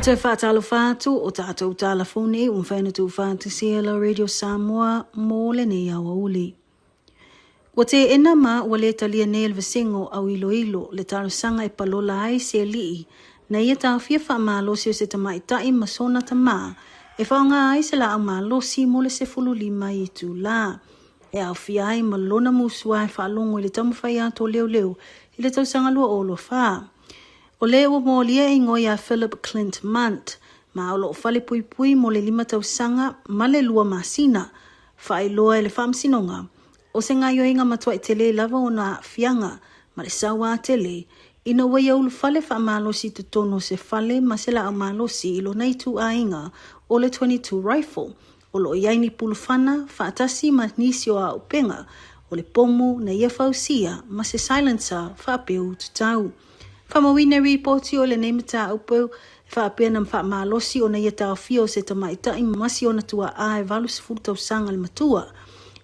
te whaatalo whātu o tātou tālafone whawhana tu whātu Cielo Radio Samoa mō le nei awa uli. Wa te ena ma ua le talia nei le vasengo au ilo le tarusanga e palola ai se lii na ia tā whia wha mālosi o se tamaitai ma sona tamā e whaonga ai se la au mālosi mo le se fulu lima i tu la. E au whia ai ma lona musua e whaalongo i le tamawhai ato leo i le tausanga lua olo wha. O le ua mōlia i ngoia Philip Clint Munt, ma o loo whale pui pui mo le 5 tausanga ma le lua masina, whaeloa e le whamsinonga. O se ngai o inga matua i tele lava o na fianga, ma le sawa tele, ina wai au whale wha malosi te tono se whale ma se la au malosi ilo nei tu a inga o le 22 rifle, o loo iaini pulufana, whaatasi ma nisi o a upenga, o le pomu na ia fausia ma se silencer whaapeu tutau. Whamawina reporti o le neimata upau whaapea na whaamalosi o na ia tawhia o se tamaitai masi o na tua ae valu se furtau sanga le matua.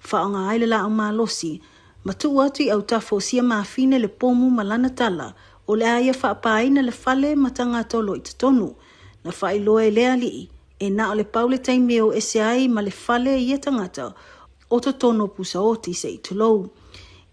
Whaonga aile la au malosi. Matua atu i au tafo sia maafine le pomu malana tala o le aia whaapaina le fale matanga tolo i tatonu. Na whaeloa e lea lii e na o le paule taimeo e se ai ma le fale i tangata o totono pusa oti se i tulou.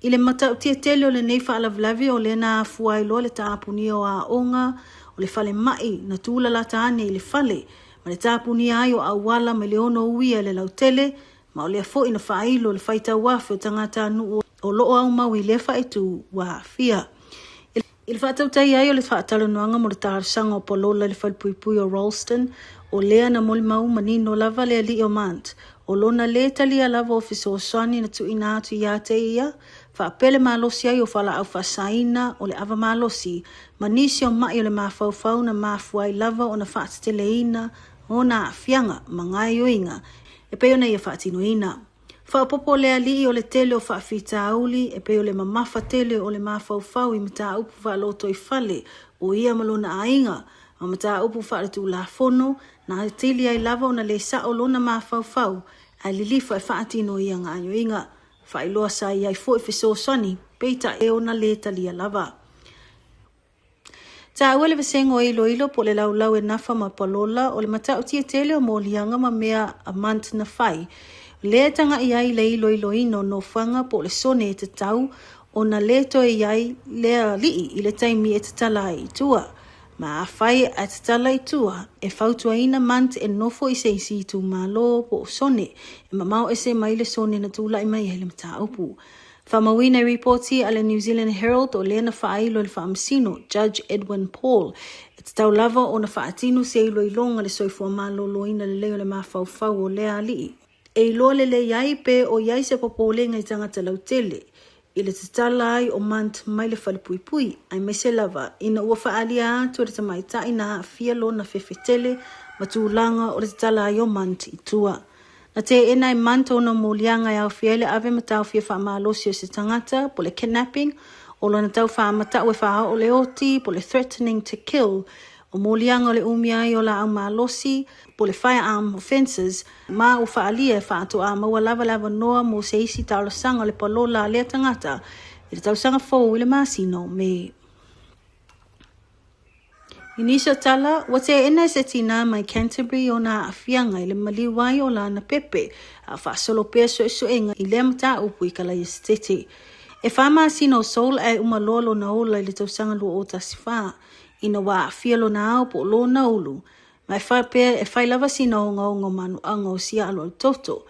I le mata o tia tele o le nei whaalavlavi o le na afuai loa le tāpuni o a onga o le fale mai na tūla la taane i le fale ma le tāpuni ai o awala me le ono uia le lautele ma o le afo ina whailo le whaita wafe o tangata anu o loo au mau i le whaitu wa fia. I le whaatautai ai o le whaatalo noanga mo le tārsanga o polola le whalpuipui o Ralston o lea na moli mau manino lava le ali o mant o lona le talia lava o fiso swani na tu ina atu ia te ia whaapele malosi ai o whala au whasaina o le ava malosi ma nisi o mai o le mawhauwhau na mafuai lava o na whaateleina o na fianga ma ngai o inga e peo na ia whaatino ina. Whaapopo le ali o le tele o whaafita auli e peo le mamafa tele o le mawhauwhau i mata upu whaaloto i fale o ia malona ainga ma mata upu whaaletu la fono na tili ai lava o na le sa o lona mawhauwhau a lilifa e whaatino ia ngai o inga. Whailoa sa iai fo e fiso soni, peita e o na le talia lava. Ta awele vasengo ilo po le lau e nafa ma palola o le mata o tia tele o molianga ma mea a mant na whai. Le tanga iai le ilo ino no whanga po le sone e te tau o na leto iai lea lii i le taimi e te tala i tua. Ma a whai a te tala i tua e whautua ina mant e nofo i se isi tu malo po sone e mamau e se mai le sone na tula i mai hele mata upu. Whamawina reporti a le New Zealand Herald o lena whailo le whaamsino Judge Edwin Paul e te tau lava o na whaatinu se ilo i longa le soifua malo loina le leo le mawhauwhau o lea alii. E ilo le iai pe o iai se popolenga i tangata lautele. I le tatala ai o mant mai le whalipuipui, ai mai se lava, ina ua whaalia atu le tamaitai na fia lo na whewhetele, matulanga o le tatala ai o mant i tua. Na te enai mant o na molianga i au fiele ave matau fia whaamalosi o se tangata, po le kidnapping, o lo na tau whaamatau e whaha o le oti, po le threatening to kill, o molianga o le umiai o la au malosi, po le firearm offences, ma o whaalia e whaato a maua lava noa mo se isi taula sanga le palola lea tangata, i le tau sanga fau i le masino me. Inisio tala, wa te ena se tina mai Canterbury o na afianga i le maliwai o la na pepe, a whaasolo pea soenga i le mata upu i kala estete. E whama sino sol e umalolo na ola i le tau sanga lua o tasiwha, ina wa afialo na au po lo na ulu. Mai whapea e whailava sina o ngau manu ango sia alo toto.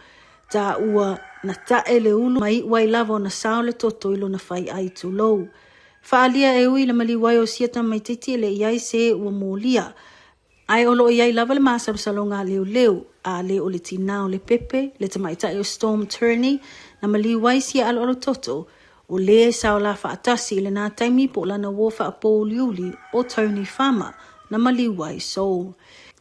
Ta ua na tae le ulu mai wai lava o na sao le toto ilo na whai ai tu lou. Whaalia e ui le maliwai o siata mai titi le iai se ua mōlia. Ai olo iai lava le masaru salonga leo a le o le tina o le pepe, le tamaitai o Storm Turney, na maliwai sia alo toto. O le sao la whaatasi le nā taimi po lana wofa a pōliuli o Tony Farmer na maliwai soul.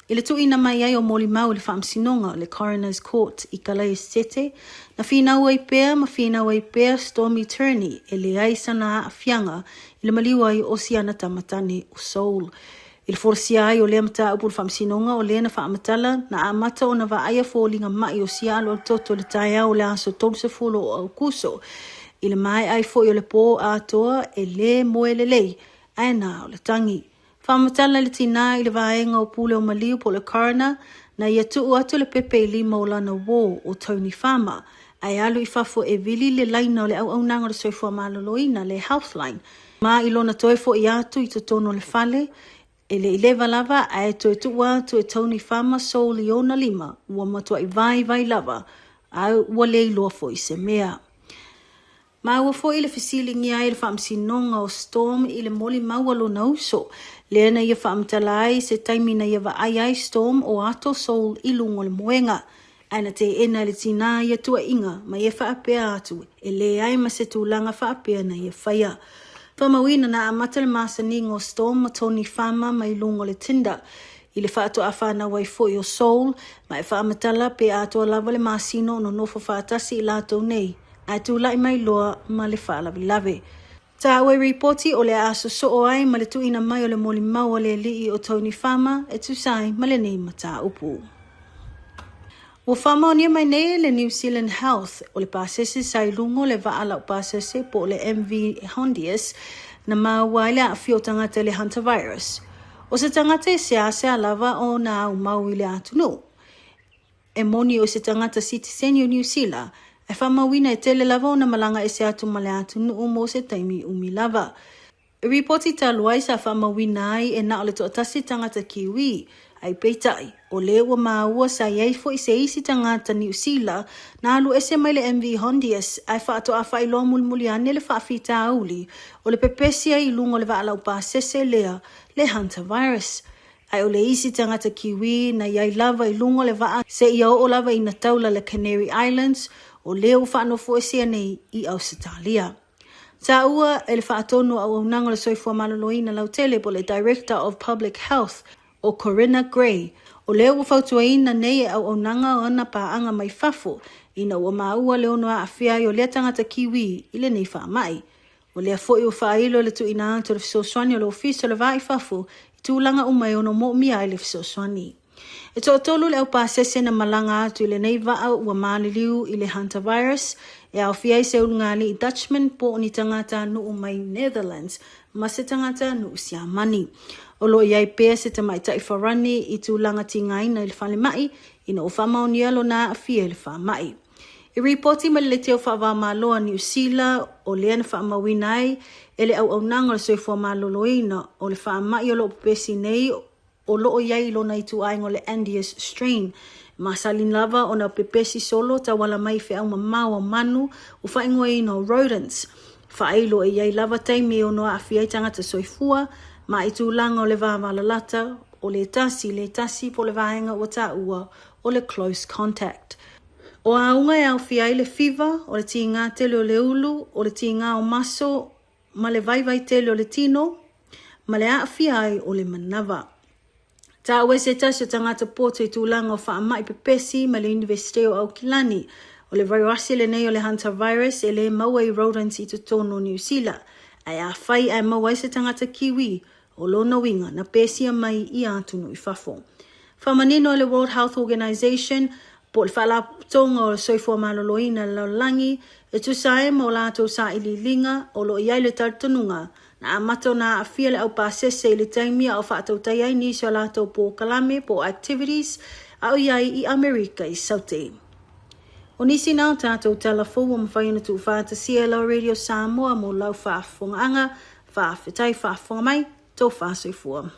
I le tuina mai ai o moli mau le whaamsinonga le Coroner's Court i Kalai Estete, na whinau ai pēr Stormy Turney e le aisa na afianga i le maliwai o siana tamatane o soul. I le forsia ai o le amata upu le whaamsinonga o le na whaamatala na amata o na vaaya fōlinga mai o sia alo toto le taia o le aso tomse fulo o au kuso. I le mai ai fo i o le pō atoa e le moe le lei, aina o le tangi. Whamatala le tina I le vaenga o pule o maliu po le coroner na ia tuu atu le pepe I lima o lana wō o Tony Farmer. Ai alu I fafo e vili le laina o le au nanga le soifua maloloina le Healthline. Ma ilona toe fo I atu I totono le fale. E le ileva lava ai toe tuu atu e Tony Farmer so liona lima. Ua matua I vai lava. Au ua le iloa fo I se mea. Ma ua fo I le fisilingi ai le whaamsinonga o Storm I le moli maualo na uso. Leana ia whaamtala ai se taimina ia wa ai Storm o ato Soul I lungo le moenga. Aina te ena le tina ia tua inga ma ia whaapea atu. E le ai ma se tūlanga whaapea na ia whaia. Whamawina na amata le masaninga o Storm ma Tony Farmer ma I lungo le tinda. I le whaato a whana wai fo I o Soul ma e whaamatala pe ato a lava le masino no nofo whaatasi I lato nei. Ai tūlai mai loa ma le whaalavi. Ta awe reporti o le aso so o ai ma le tuina mai o le moli mau o le lii o Tony Farmer e tusai ma le nei mata upu. Ua whamaonia mai nei le New Zealand Health o le pasese sai lungo le vaala o pasese po le MV Hondius na maua ile a fio tangata le hantavirus. O se tangata e se ase a lava o na au mau ile atunu. E moni o se tangata citizen o New Zealand e whamawina e tele lava o na malanga e se atu male atunu o mo se taimi umi lava. E reporti taluai sa whamawina ai e na o le toatasi tangata kiwi ai peitai. O le ua maua sa iei fo I se isi tangata New Zealand na alu ese mai le MV Hondius ai whaato a whailo mulmuli ane le whaafita auli o le pepesia I lungo le waalau pasese lea le hantavirus. Ai o le isi tangata kiwi na iai lava I lungo le waa se ia o lava I na taula le Canary Islands o leo whaanofo ese nei I Australia. Ta ua e le whaatono au nango le soifua maloloina lautele po le Director of Public Health o Corinna Gray. O leo whautuaina nei e au nanga o ana paanga mai fafo ina ua maua leo noa awhia I o lea tangata kiwi I le nei wha mai. O lea fo I o whailo le tu ina anto le fisoswani o le ofiso le vai fafo I tūlanga umai ono mo mia I le fisoswani. E to tolu le au pasese na malanga atu I le nei vaa ua maliliu I le hantavirus e au whiai se ulungali I Dutchman po ni tangata nu umai Netherlands ma se tangata nu Siamani. O lo iai pēr se tamai tai wharani I tūlanga tingai na I le whale mai ina o whamaunia lo na a whia le wha mai. I reporti ma le teo whawa maloa New Zealand o lea na whaamawina ai e le au nanga le soifua maloloina o le wha mai o lo pesi nei o loo iai lo na I tu aingo le Andeus strain. Masalin lava o na pepesi solo ta wala mai fe au mamau o manu o whaingo I no rodents. Whailo e iai lava taimi o noa a whiai tangata soifua ma I tūlanga o le vāwalalata o le tasi po le vāenga o ta ua o le close contact. O aunga e au whiai le fever o le tinga tele o le ulu o le tinga o maso ma le vai tele o le tino ma le a whiai o le manava. Ta ue se tasi o tangata poto I tūlanga o wha mai pepesi ma le University o Aukilani o le virus le nei o le hantavirus e le maua I rodents I tutono New Zealand. Ai a whai ai maua se tangata kiwi o lona winga na pesia mai I atunu I fafo. Whamanino o le World Health Organization po le whalatonga o le soifua maloloina laulangi e tusae mo lato sa ililinga o lo iai le tartununga na amato na a fia le au pasese le taimia o whaatau taiai nisi o lato po kalame po activities au iai I Amerika I Saute. O nisi nao tātou telefo o mwhaina tu whaata CLO Radio Samoa mo lau whaafonga anga, whaafetai whaafonga mai, tō whaasoifua.